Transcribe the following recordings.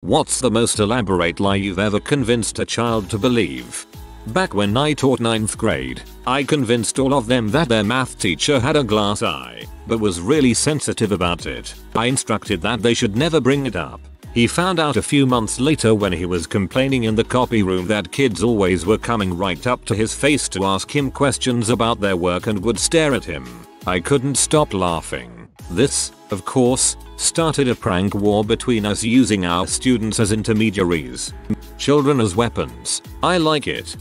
What's the most elaborate lie you've ever convinced a child to believe? Back when I taught 9th grade, I convinced all of them that their math teacher had a glass eye, but was really sensitive about it. I instructed that they should never bring it up. He found out a few months later when he was complaining in the copy room that kids always were coming right up to his face to ask him questions about their work and would stare at him. I couldn't stop laughing. This, of course, started a prank war between us using our students as intermediaries. Children as weapons. I like it.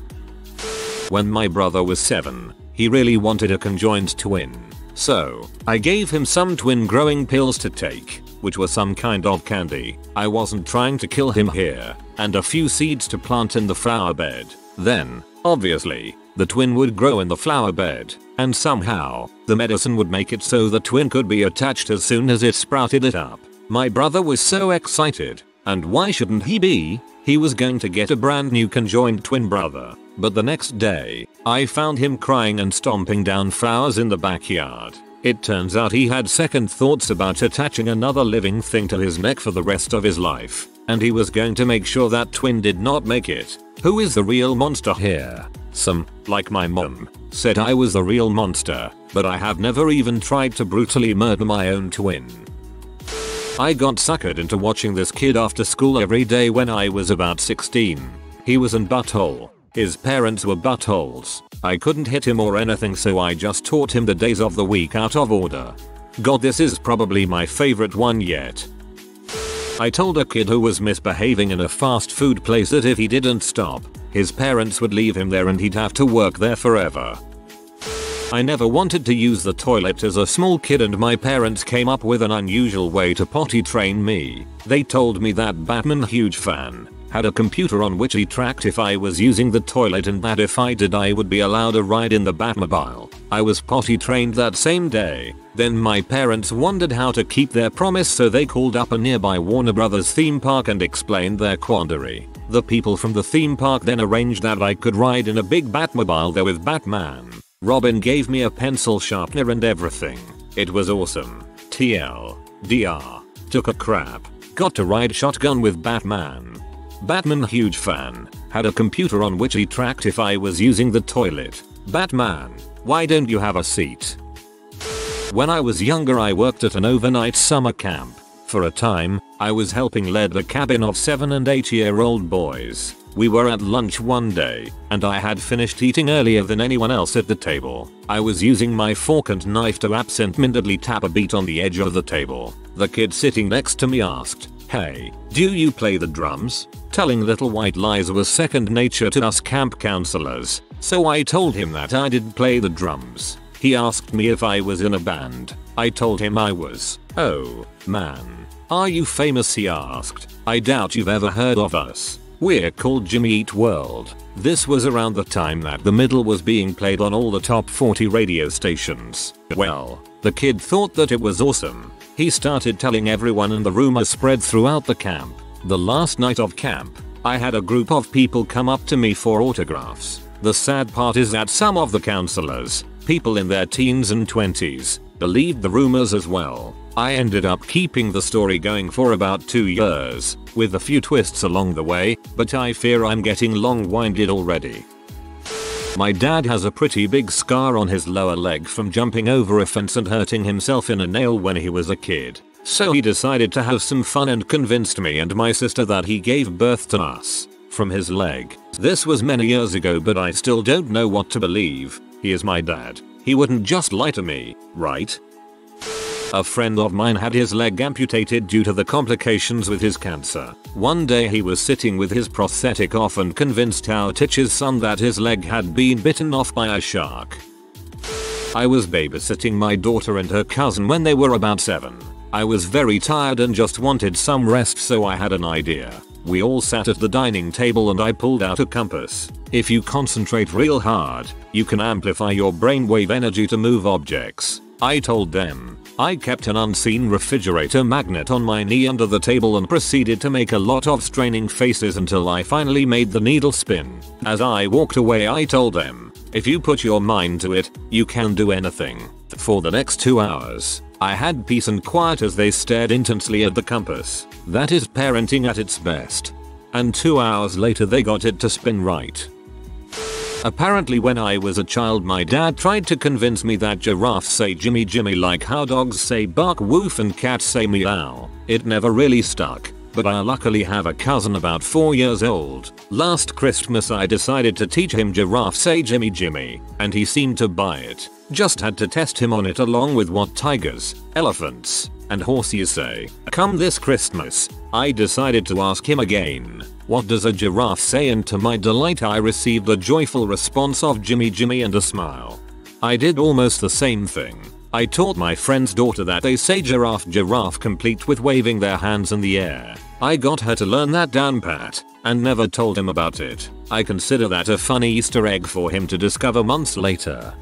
When my brother was 7, he really wanted a conjoined twin. So, I gave him some twin growing pills to take, which were some kind of candy. I wasn't trying to kill him here, and a few seeds to plant in the flower bed. Then, obviously, the twin would grow in the flower bed, and somehow, the medicine would make it so the twin could be attached as soon as it sprouted it up. My brother was so excited, and why shouldn't he be? He was going to get a brand new conjoined twin brother. But the next day, I found him crying and stomping down flowers in the backyard. It turns out he had second thoughts about attaching another living thing to his neck for the rest of his life, and he was going to make sure that twin did not make it. Who is the real monster here? Some, like my mom, said I was the real monster, but I have never even tried to brutally murder my own twin. I got suckered into watching this kid after school every day when I was about 16. He was an butthole. His parents were buttholes. I couldn't hit him or anything, so I just taught him the days of the week out of order. God, this is probably my favorite one yet. I told a kid who was misbehaving in a fast food place that if he didn't stop, his parents would leave him there and he'd have to work there forever. I never wanted to use the toilet as a small kid, and my parents came up with an unusual way to potty train me. They told me that Batman, huge fan, had a computer on which he tracked if I was using the toilet, and that if I did I would be allowed a ride in the Batmobile. I was potty trained that same day. Then my parents wondered how to keep their promise, so they called up a nearby Warner Brothers theme park and explained their quandary. The people from the theme park then arranged that I could ride in a big Batmobile there with Batman. Robin gave me a pencil sharpener and everything. It was awesome. TLDR. Took a crap. Got to ride shotgun with Batman. Batman, huge fan, had a computer on which he tracked if I was using the toilet. Batman, why don't you have a seat? When I was younger, I worked at an overnight summer camp. For a time, I was helping lead a cabin of 7 and 8-year-old boys. We were at lunch one day, and I had finished eating earlier than anyone else at the table. I was using my fork and knife to absent-mindedly tap a beat on the edge of the table. The kid sitting next to me asked, "Hey, do you play the drums?" Telling little white lies was second nature to us camp counselors, so I told him that I did play the drums. He asked me if I was in a band. I told him I was. "Oh, man. Are you famous?" he asked. "I doubt you've ever heard of us. We're called Jimmy Eat World." This was around the time that The Middle was being played on all the top 40 radio stations. Well, the kid thought that it was awesome. He started telling everyone, and the rumor spread throughout the camp. The last night of camp, I had a group of people come up to me for autographs. The sad part is that some of the counselors, people in their teens and 20s, believed the rumors as well. I ended up keeping the story going for about 2 years, with a few twists along the way, but I fear I'm getting long-winded already. My dad has a pretty big scar on his lower leg from jumping over a fence and hurting himself in a nail when he was a kid. So he decided to have some fun and convinced me and my sister that he gave birth to us from his leg. This was many years ago, but I still don't know what to believe. He is my dad. He wouldn't just lie to me, right? A friend of mine had his leg amputated due to the complications with his cancer. One day he was sitting with his prosthetic off and convinced our teacher's son that his leg had been bitten off by a shark. I was babysitting my daughter and her cousin when they were about 7. I was very tired and just wanted some rest, so I had an idea. We all sat at the dining table and I pulled out a compass. If you concentrate real hard, you can amplify your brainwave energy to move objects, I told them. I kept an unseen refrigerator magnet on my knee under the table and proceeded to make a lot of straining faces until I finally made the needle spin. As I walked away, I told them, if you put your mind to it, you can do anything. For the next 2 hours, I had peace and quiet as they stared intensely at the compass. That is parenting at its best. And 2 hours later they got it to spin right. Apparently when I was a child my dad tried to convince me that giraffes say Jimmy Jimmy like how dogs say bark woof and cats say meow. It never really stuck, but I luckily have a cousin about 4 years old. Last Christmas I decided to teach him giraffes say Jimmy Jimmy, and he seemed to buy it. Just had to test him on it along with what tigers, elephants, and horses say. Come this Christmas, I decided to ask him again, what does a giraffe say, and to my delight I received a joyful response of Jimmy Jimmy and a smile. I did almost the same thing. I taught my friend's daughter that they say giraffe giraffe complete with waving their hands in the air. I got her to learn that down pat, and never told him about it. I consider that a funny Easter egg for him to discover months later.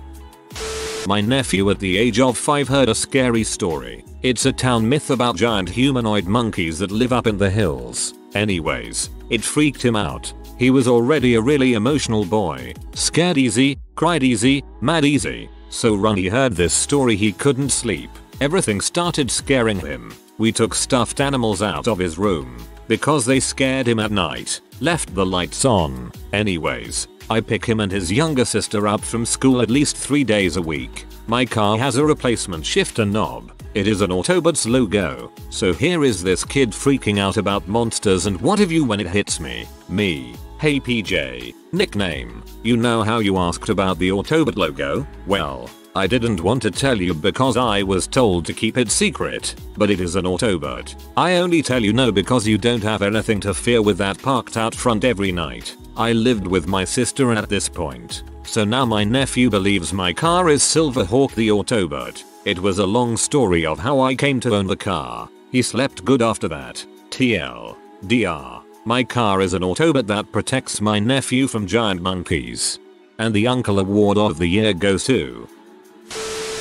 My nephew at the age of 5 heard a scary story. It's a town myth about giant humanoid monkeys that live up in the hills. Anyways, it freaked him out. He was already a really emotional boy. Scared easy, cried easy, mad easy. So when he heard this story he couldn't sleep. Everything started scaring him. We took stuffed animals out of his room because they scared him at night. Left the lights on. Anyways, I pick him and his younger sister up from school at least 3 days a week. My car has a replacement shifter knob. It is an Autobots logo. So here is this kid freaking out about monsters, and what have you when it hits me? Me. Hey PJ. Nickname. You know how you asked about the Autobot logo? Well, I didn't want to tell you because I was told to keep it secret, but it is an Autobot. I only tell you no because you don't have anything to fear with that parked out front every night. I lived with my sister at this point, so now my nephew believes my car is Silverhawk the Autobot. It was a long story of how I came to own the car. He slept good after that. TLDR. My car is an Autobot that protects my nephew from giant monkeys. And the Uncle Award of the Year goes to...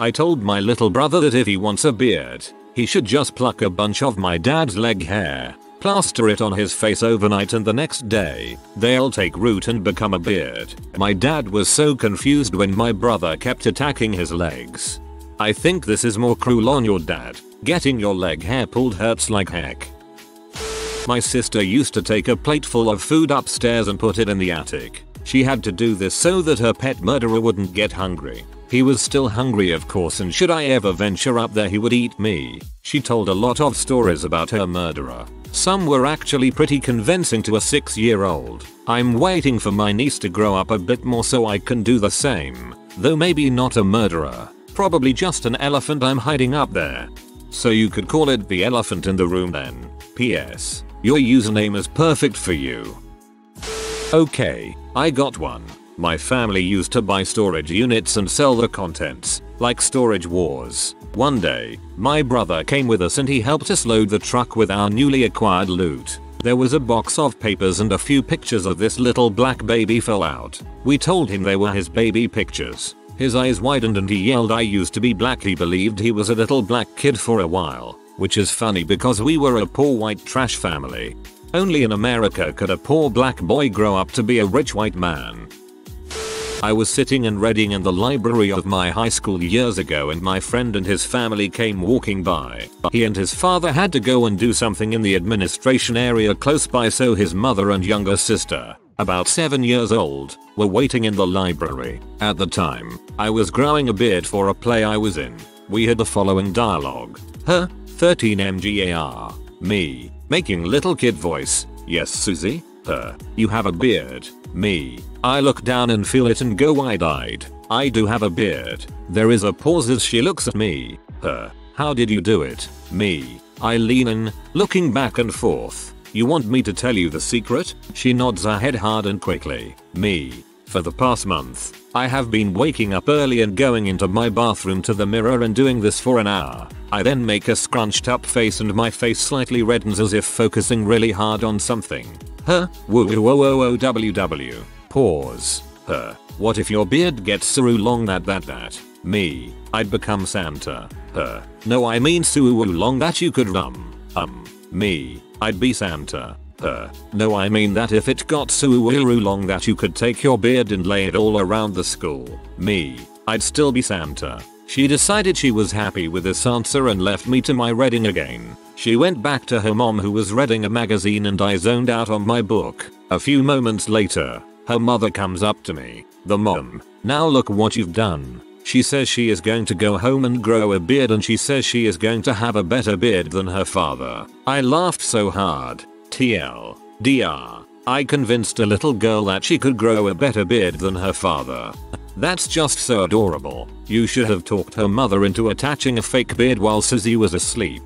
I told my little brother that if he wants a beard, he should just pluck a bunch of my dad's leg hair, plaster it on his face overnight, and the next day, they'll take root and become a beard. My dad was so confused when my brother kept attacking his legs. I think this is more cruel on your dad. Getting your leg hair pulled hurts like heck. My sister used to take a plate full of food upstairs and put it in the attic. She had to do this so that her pet murderer wouldn't get hungry. He was still hungry of course, and should I ever venture up there he would eat me. She told a lot of stories about her murderer. Some were actually pretty convincing to a 6-year-old. I'm waiting for my niece to grow up a bit more so I can do the same. Though maybe not a murderer. Probably just an elephant I'm hiding up there. So you could call it the elephant in the room then. P.S. Your username is perfect for you. Okay, I got one. My family used to buy storage units and sell the contents, like Storage Wars. One day, my brother came with us and he helped us load the truck with our newly acquired loot. There was a box of papers and a few pictures of this little black baby fell out. We told him they were his baby pictures. His eyes widened and he yelled I used to be black. He believed he was a little black kid for a while, which is funny because we were a poor white trash family. Only in America could a poor black boy grow up to be a rich white man. I was sitting and reading in the library of my high school years ago and my friend and his family came walking by. He and his father had to go and do something in the administration area close by, so his mother and younger sister, about 7 years old, were waiting in the library. At the time, I was growing a beard for a play I was in. We had the following dialogue. Her, 13 MGAR. Me, making little kid voice. Yes Susie? Her, you have a beard. Me, I look down and feel it and go wide-eyed. I do have a beard. There is a pause as she looks at me. Her, how did you do it? Me, I lean in, looking back and forth. You want me to tell you the secret? She nods her head hard and quickly. Me, for the past month, I have been waking up early and going into my bathroom to the mirror and doing this for an hour. I then make a scrunched up face and my face slightly reddens as if focusing really hard on something. Her, woo woo woo woo www. Pause. Her, what if your beard gets so long that. Me, I'd become Santa. Her, no I mean so long that you could Me, I'd be Santa. Her, no I mean that if it got so long that you could take your beard and lay it all around the school. Me, I'd still be Santa. She decided she was happy with this answer and left me to my reading again. She went back to her mom who was reading a magazine and I zoned out on my book. A few moments later, her mother comes up to me. The mom, "Now look what you've done." She says she is going to go home and grow a beard and she says she is going to have a better beard than her father. I laughed so hard. TLDR. I convinced a little girl that she could grow a better beard than her father. That's just so adorable. You should have talked her mother into attaching a fake beard while Suzy was asleep.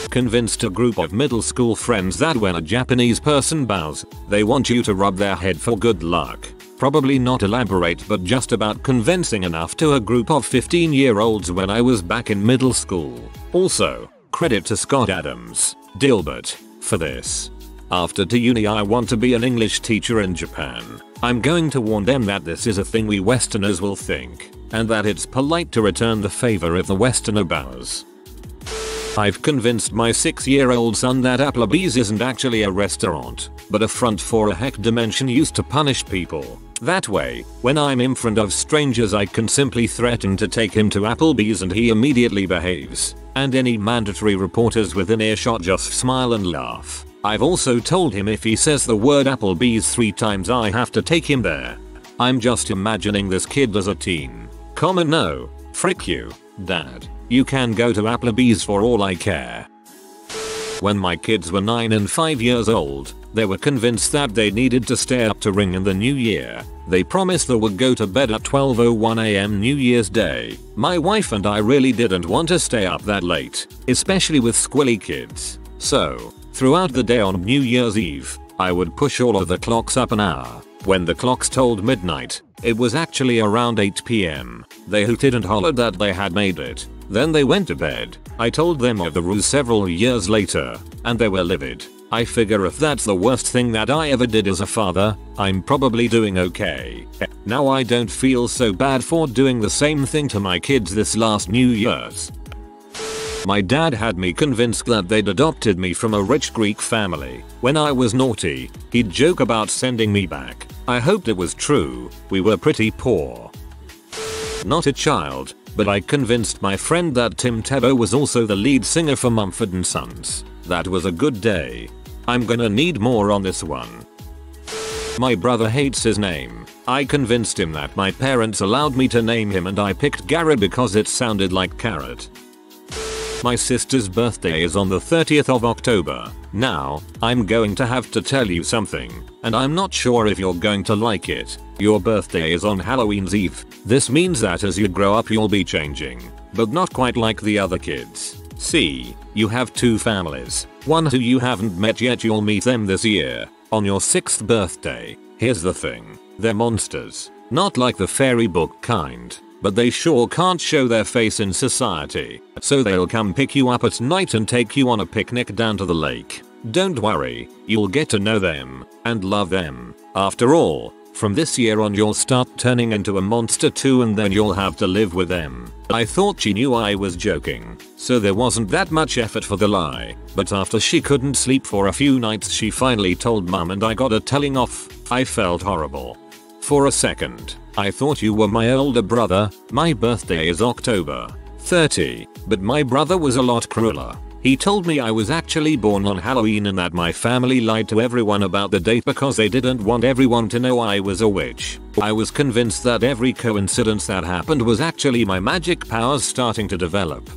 Convinced a group of middle school friends that when a Japanese person bows, they want you to rub their head for good luck. Probably not elaborate but just about convincing enough to a group of 15-year-olds when I was back in middle school. Also, credit to Scott Adams, Dilbert, for this. After to uni I want to be an English teacher in Japan. I'm going to warn them that this is a thing we Westerners will think, and that it's polite to return the favor if the Westerner bows. I've convinced my 6-year-old son that Applebee's isn't actually a restaurant, but a front for a heck dimension used to punish people. That way, when I'm in front of strangers I can simply threaten to take him to Applebee's and he immediately behaves, and any mandatory reporters within earshot just smile and laugh. I've also told him if he says the word Applebee's 3 times I have to take him there. I'm just imagining this kid as a teen. No, frick you, Dad. You can go to Applebee's for all I care. When my kids were 9 and 5 years old, they were convinced that they needed to stay up to ring in the new year. They promised they would go to bed at 12:01 AM New Year's Day. My wife and I really didn't want to stay up that late, especially with squilly kids. So, throughout the day on New Year's Eve, I would push all of the clocks up an hour. When the clocks told midnight, it was actually around 8 PM. They hooted and hollered that they had made it. Then they went to bed. I told them of the ruse several years later, and they were livid. I figure if that's the worst thing that I ever did as a father, I'm probably doing okay. Now I don't feel so bad for doing the same thing to my kids this last New Year's. My dad had me convinced that they'd adopted me from a rich Greek family. When I was naughty, he'd joke about sending me back. I hoped it was true. We were pretty poor. Not a child, but I convinced my friend that Tim Tebow was also the lead singer for Mumford & Sons. That was a good day. I'm gonna need more on this one. My brother hates his name. I convinced him that my parents allowed me to name him and I picked Garrett because it sounded like carrot. My sister's birthday is on the 30th of October. Now, I'm going to have to tell you something, and I'm not sure if you're going to like it. Your birthday is on Halloween's Eve. This means that as you grow up you'll be changing, but not quite like the other kids. See, you have 2 families. One who you haven't met yet, you'll meet them this year, on your 6th birthday. Here's the thing, they're monsters. Not like the fairy book kind, but they sure can't show their face in society. So they'll come pick you up at night and take you on a picnic down to the lake. Don't worry, you'll get to know them, and love them. After all, from this year on you'll start turning into a monster too and then you'll have to live with them. I thought she knew I was joking, so there wasn't that much effort for the lie. But after she couldn't sleep for a few nights she finally told mum and I got a telling off. I felt horrible. For a second, I thought you were my older brother. My birthday is October 30, but my brother was a lot crueler. He told me I was actually born on Halloween and that my family lied to everyone about the date because they didn't want everyone to know I was a witch. I was convinced that every coincidence that happened was actually my magic powers starting to develop.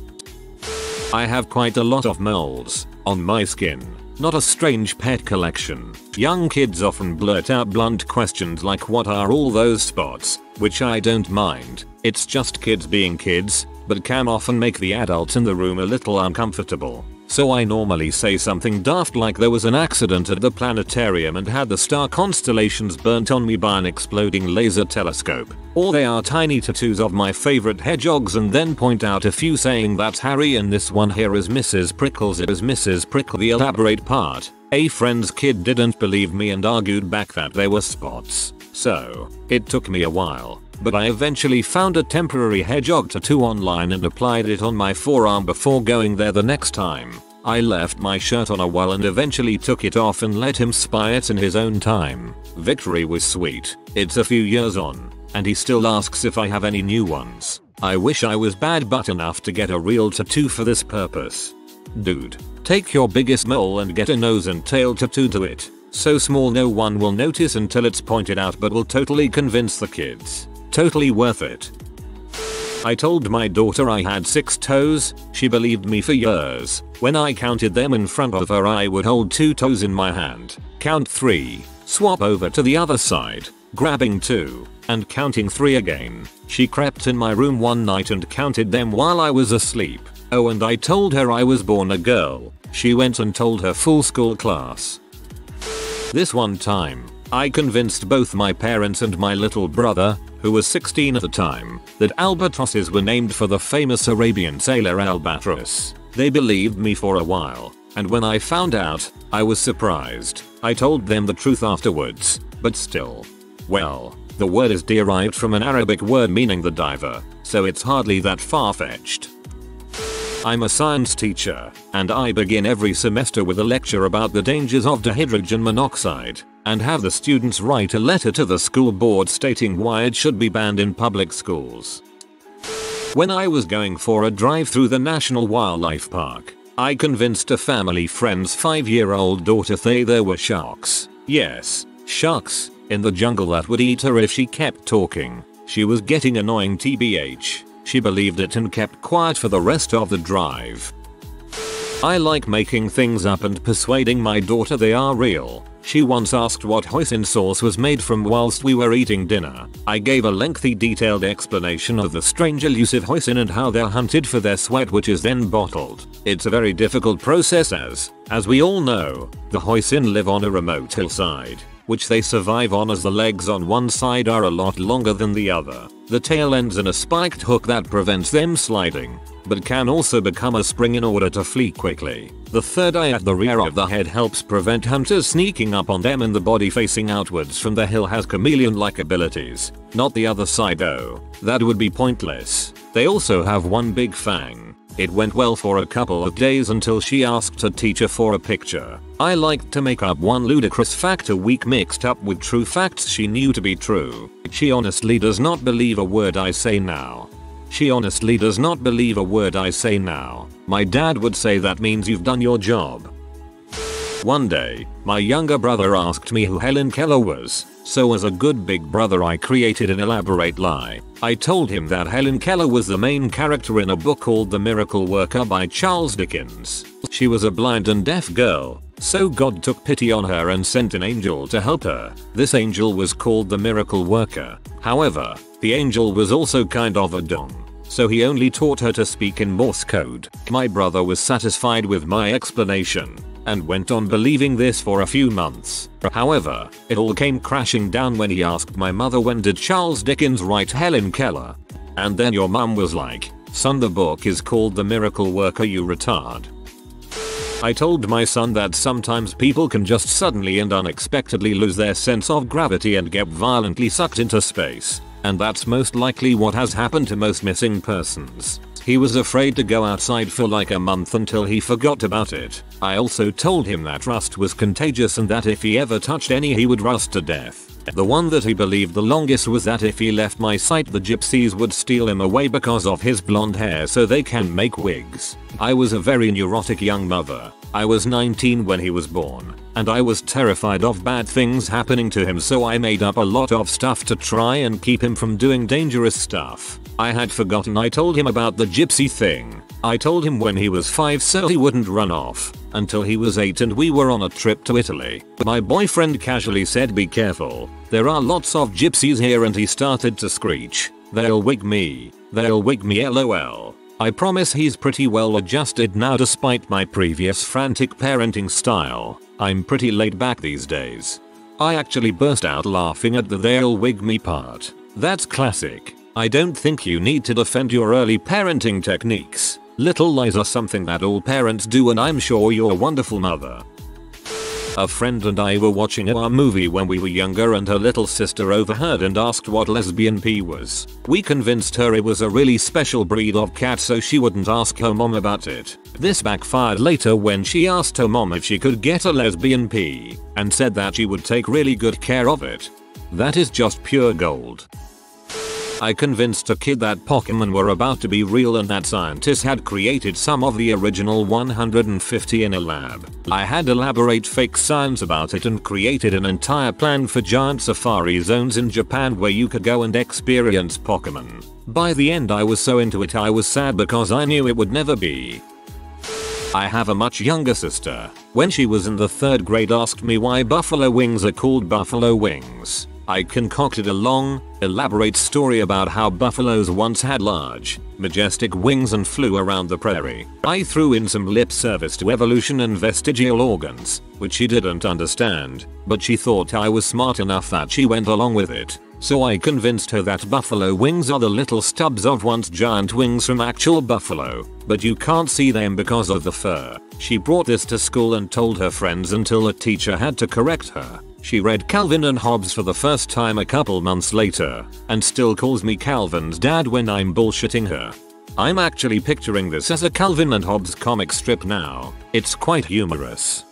I have quite a lot of moles on my skin. Not a strange pet collection. Young kids often blurt out blunt questions like what are all those spots, which I don't mind. It's just kids being kids, but can often make the adults in the room a little uncomfortable. So I normally say something daft like there was an accident at the planetarium and had the star constellations burnt on me by an exploding laser telescope. Or they are tiny tattoos of my favorite hedgehogs and then point out a few saying that's Harry and this one here is Mrs. Prickles. It is Mrs. Prickle. The elaborate part. A friend's kid didn't believe me and argued back that they were spots. So, it took me a while, but I eventually found a temporary hedgehog tattoo online and applied it on my forearm before going there the next time. I left my shirt on a while and eventually took it off and let him spy it in his own time. Victory was sweet. It's a few years on, and he still asks if I have any new ones. I wish I was bad butt enough to get a real tattoo for this purpose. Dude, take your biggest mole and get a nose and tail tattoo to it. So small no one will notice until it's pointed out, but will totally convince the kids. Totally worth it. I told my daughter I had 6 toes. She believed me for years. When I counted them in front of her, I would hold 2 toes in my hand, count 3, swap over to the other side, grabbing 2, and counting 3 again. She crept in my room one night and counted them while I was asleep. Oh, and I told her I was born a girl. She went and told her full school class. This one time, I convinced both my parents and my little brother, who was 16 at the time, that albatrosses were named for the famous Arabian sailor Albatross. They believed me for a while, and when I found out, I was surprised. I told them the truth afterwards, but still. Well, the word is derived from an Arabic word meaning the diver, so it's hardly that far-fetched. I'm a science teacher, and I begin every semester with a lecture about the dangers of dihydrogen monoxide, and have the students write a letter to the school board stating why it should be banned in public schools. When I was going for a drive through the National Wildlife Park, I convinced a family friend's 5-year-old daughter there were sharks. Yes, sharks, in the jungle that would eat her if she kept talking. She was getting annoying tbh. She believed it and kept quiet for the rest of the drive. I like making things up and persuading my daughter they are real. She once asked what hoisin sauce was made from whilst we were eating dinner. I gave a lengthy detailed explanation of the strange elusive hoisin and how they're hunted for their sweat, which is then bottled. It's a very difficult process as we all know, the hoisin live on a remote hillside, which they survive on as the legs on one side are a lot longer than the other. The tail ends in a spiked hook that prevents them sliding, but can also become a spring in order to flee quickly. The third eye at the rear of the head helps prevent hunters sneaking up on them, and the body facing outwards from the hill has chameleon-like abilities. Not the other side though, that would be pointless. They also have one big fang. It went well for a couple of days until she asked her teacher for a picture. I liked to make up one ludicrous fact a week mixed up with true facts she knew to be true. She honestly does not believe a word I say now. My dad would say that means you've done your job. One day, my younger brother asked me who Helen Keller was, so as a good big brother I created an elaborate lie. I told him that Helen Keller was the main character in a book called The Miracle Worker by Charles Dickens. She was a blind and deaf girl, so God took pity on her and sent an angel to help her. This angel was called the Miracle Worker. However, the angel was also kind of a dong, so he only taught her to speak in Morse code. My brother was satisfied with my explanation and went on believing this for a few months. However, it all came crashing down when he asked my mother, when did Charles Dickens write Helen Keller? And then your mum was like, son, the book is called The Miracle Worker, you retard. I told my son that sometimes people can just suddenly and unexpectedly lose their sense of gravity and get violently sucked into space, and that's most likely what has happened to most missing persons. He was afraid to go outside for like a month until he forgot about it. I also told him that rust was contagious and that if he ever touched any he would rust to death. The one that he believed the longest was that if he left my sight the gypsies would steal him away because of his blonde hair so they can make wigs. I was a very neurotic young mother. I was 19 when he was born, and I was terrified of bad things happening to him, so I made up a lot of stuff to try and keep him from doing dangerous stuff. I had forgotten I told him about the gypsy thing. I told him when he was 5 so he wouldn't run off, until he was 8 and we were on a trip to Italy. My boyfriend casually said, be careful, there are lots of gypsies here, and he started to screech, they'll wig me lol. I promise he's pretty well adjusted now despite my previous frantic parenting style. I'm pretty laid back these days. I actually burst out laughing at the they'll wig me part. That's classic. I don't think you need to defend your early parenting techniques. Little lies are something that all parents do, and I'm sure you're a wonderful mother. A friend and I were watching a movie when we were younger, and her little sister overheard and asked what lesbian pee was. We convinced her it was a really special breed of cat so she wouldn't ask her mom about it. This backfired later when she asked her mom if she could get a lesbian pee, and said that she would take really good care of it. That is just pure gold. I convinced a kid that Pokemon were about to be real and that scientists had created some of the original 150 in a lab. I had elaborate fake science about it and created an entire plan for giant safari zones in Japan where you could go and experience Pokemon. By the end I was so into it I was sad because I knew it would never be. I have a much younger sister. When she was in the 3rd grade asked me why buffalo wings are called buffalo wings. I concocted a long, elaborate story about how buffaloes once had large, majestic wings and flew around the prairie. I threw in some lip service to evolution and vestigial organs, which she didn't understand, but she thought I was smart enough that she went along with it. So I convinced her that buffalo wings are the little stubs of once giant wings from actual buffalo, but you can't see them because of the fur. She brought this to school and told her friends until a teacher had to correct her. She read Calvin and Hobbes for the first time a couple months later, and still calls me Calvin's dad when I'm bullshitting her. I'm actually picturing this as a Calvin and Hobbes comic strip now. It's quite humorous.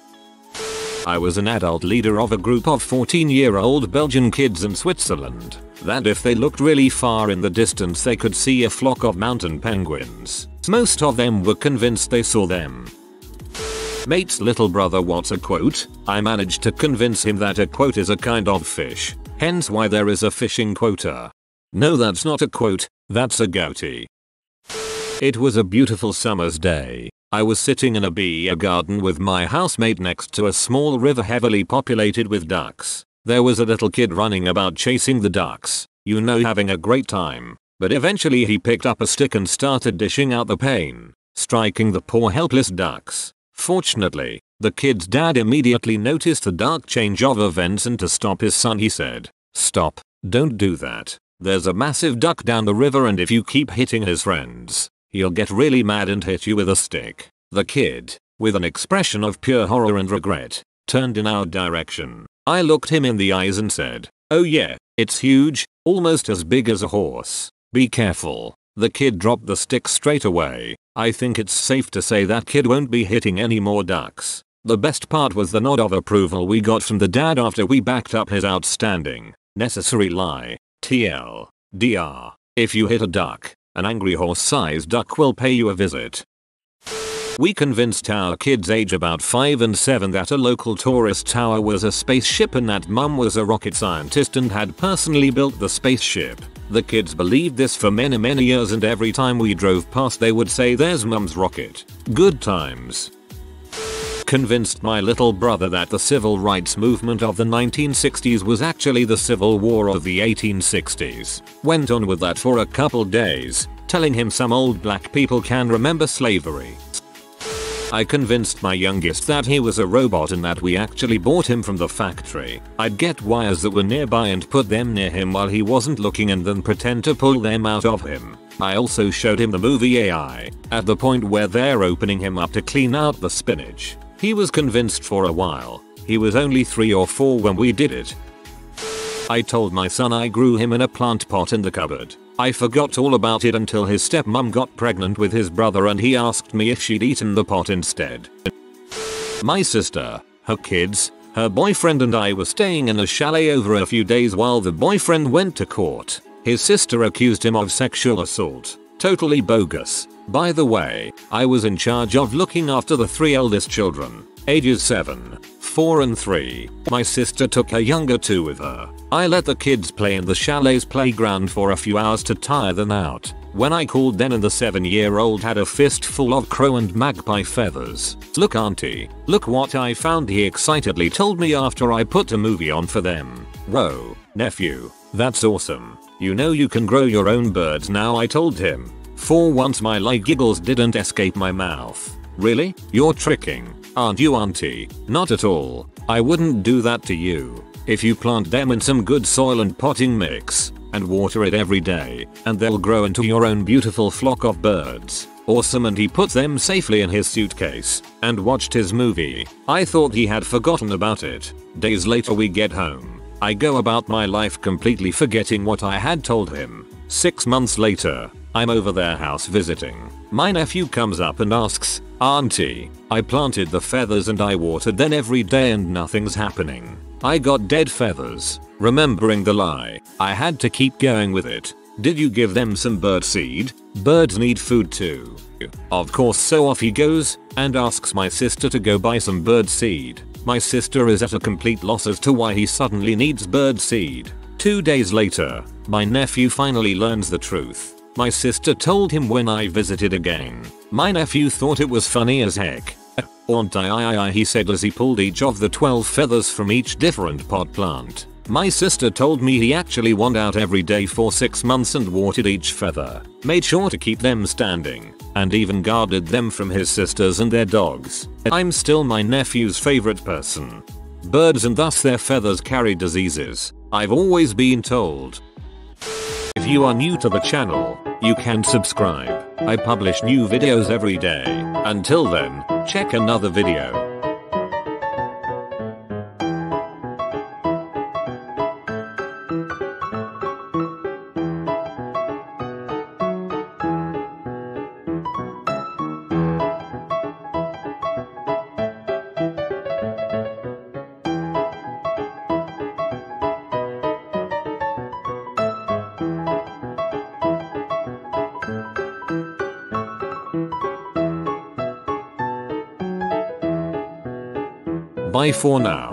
I was an adult leader of a group of 14-year-old Belgian kids in Switzerland, that if they looked really far in the distance they could see a flock of mountain penguins. Most of them were convinced they saw them. Mate's little brother wants a quote. I managed to convince him that a quote is a kind of fish, hence why there is a fishing quota. No, that's not a quote, that's a goatee. It was a beautiful summer's day. I was sitting in a beer garden with my housemate next to a small river heavily populated with ducks. There was a little kid running about chasing the ducks, you know, having a great time. But eventually he picked up a stick and started dishing out the pain, striking the poor helpless ducks. Fortunately, the kid's dad immediately noticed the dark change of events and to stop his son he said, "Stop, don't do that. There's a massive duck down the river and if you keep hitting his friends, he'll get really mad and hit you with a stick." The kid, with an expression of pure horror and regret, turned in our direction. I looked him in the eyes and said, "Oh yeah, it's huge, almost as big as a horse. Be careful." The kid dropped the stick straight away. I think it's safe to say that kid won't be hitting any more ducks. The best part was the nod of approval we got from the dad after we backed up his outstanding, necessary lie. TLDR. If you hit a duck, an angry horse-sized duck will pay you a visit. We convinced our kids age about 5 and 7 that a local tourist tower was a spaceship and that mum was a rocket scientist and had personally built the spaceship. The kids believed this for many years and every time we drove past they would say there's mum's rocket. Good times. Convinced my little brother that the civil rights movement of the 1960s was actually the Civil War of the 1860s. Went on with that for a couple days, telling him some old black people can remember slavery. I convinced my youngest that he was a robot and that we actually bought him from the factory. I'd get wires that were nearby and put them near him while he wasn't looking and then pretend to pull them out of him. I also showed him the movie AI, at the point where they're opening him up to clean out the spinach. He was convinced for a while. He was only 3 or 4 when we did it. I told my son I grew him in a plant pot in the cupboard. I forgot all about it until his stepmom got pregnant with his brother and he asked me if she'd eaten the pot instead. My sister, her kids, her boyfriend and I were staying in a chalet over a few days while the boyfriend went to court. His sister accused him of sexual assault. Totally bogus. By the way, I was in charge of looking after the 3 eldest children, ages 7, 4 and 3. My sister took her younger 2 with her. I let the kids play in the chalet's playground for a few hours to tire them out. When I called then and the 7-year-old had a fistful of crow and magpie feathers. "Look auntie, look what I found," he excitedly told me after I put a movie on for them. "Whoa, nephew, that's awesome. You know you can grow your own birds now," I told him. For once my lie giggles didn't escape my mouth. "Really? You're tricking, aren't you auntie?" "Not at all. I wouldn't do that to you. If you plant them in some good soil and potting mix, and water it every day, and they'll grow into your own beautiful flock of birds. Awesome." And he put them safely in his suitcase, and watched his movie. I thought he had forgotten about it. Days later we get home. I go about my life completely forgetting what I had told him. 6 months later, I'm over their house visiting. My nephew comes up and asks, "Auntie, I planted the feathers and I watered them every day and nothing's happening. I got dead feathers." Remembering the lie, I had to keep going with it. Did you give them some bird seed? Birds need food too. Of course, so off he goes and asks my sister to go buy some bird seed. My sister is at a complete loss as to why he suddenly needs bird seed. 2 days later, my nephew finally learns the truth. My sister told him when I visited again. My nephew thought it was funny as heck. Aren't I, he said as he pulled each of the 12 feathers from each different pot plant. My sister told me he actually went out every day for 6 months and watered each feather, made sure to keep them standing, and even guarded them from his sisters and their dogs. I'm still my nephew's favorite person. Birds and thus their feathers carry diseases, I've always been told. If you are new to the channel, you can subscribe. I publish new videos every day. Until then, check another video. Bye for now.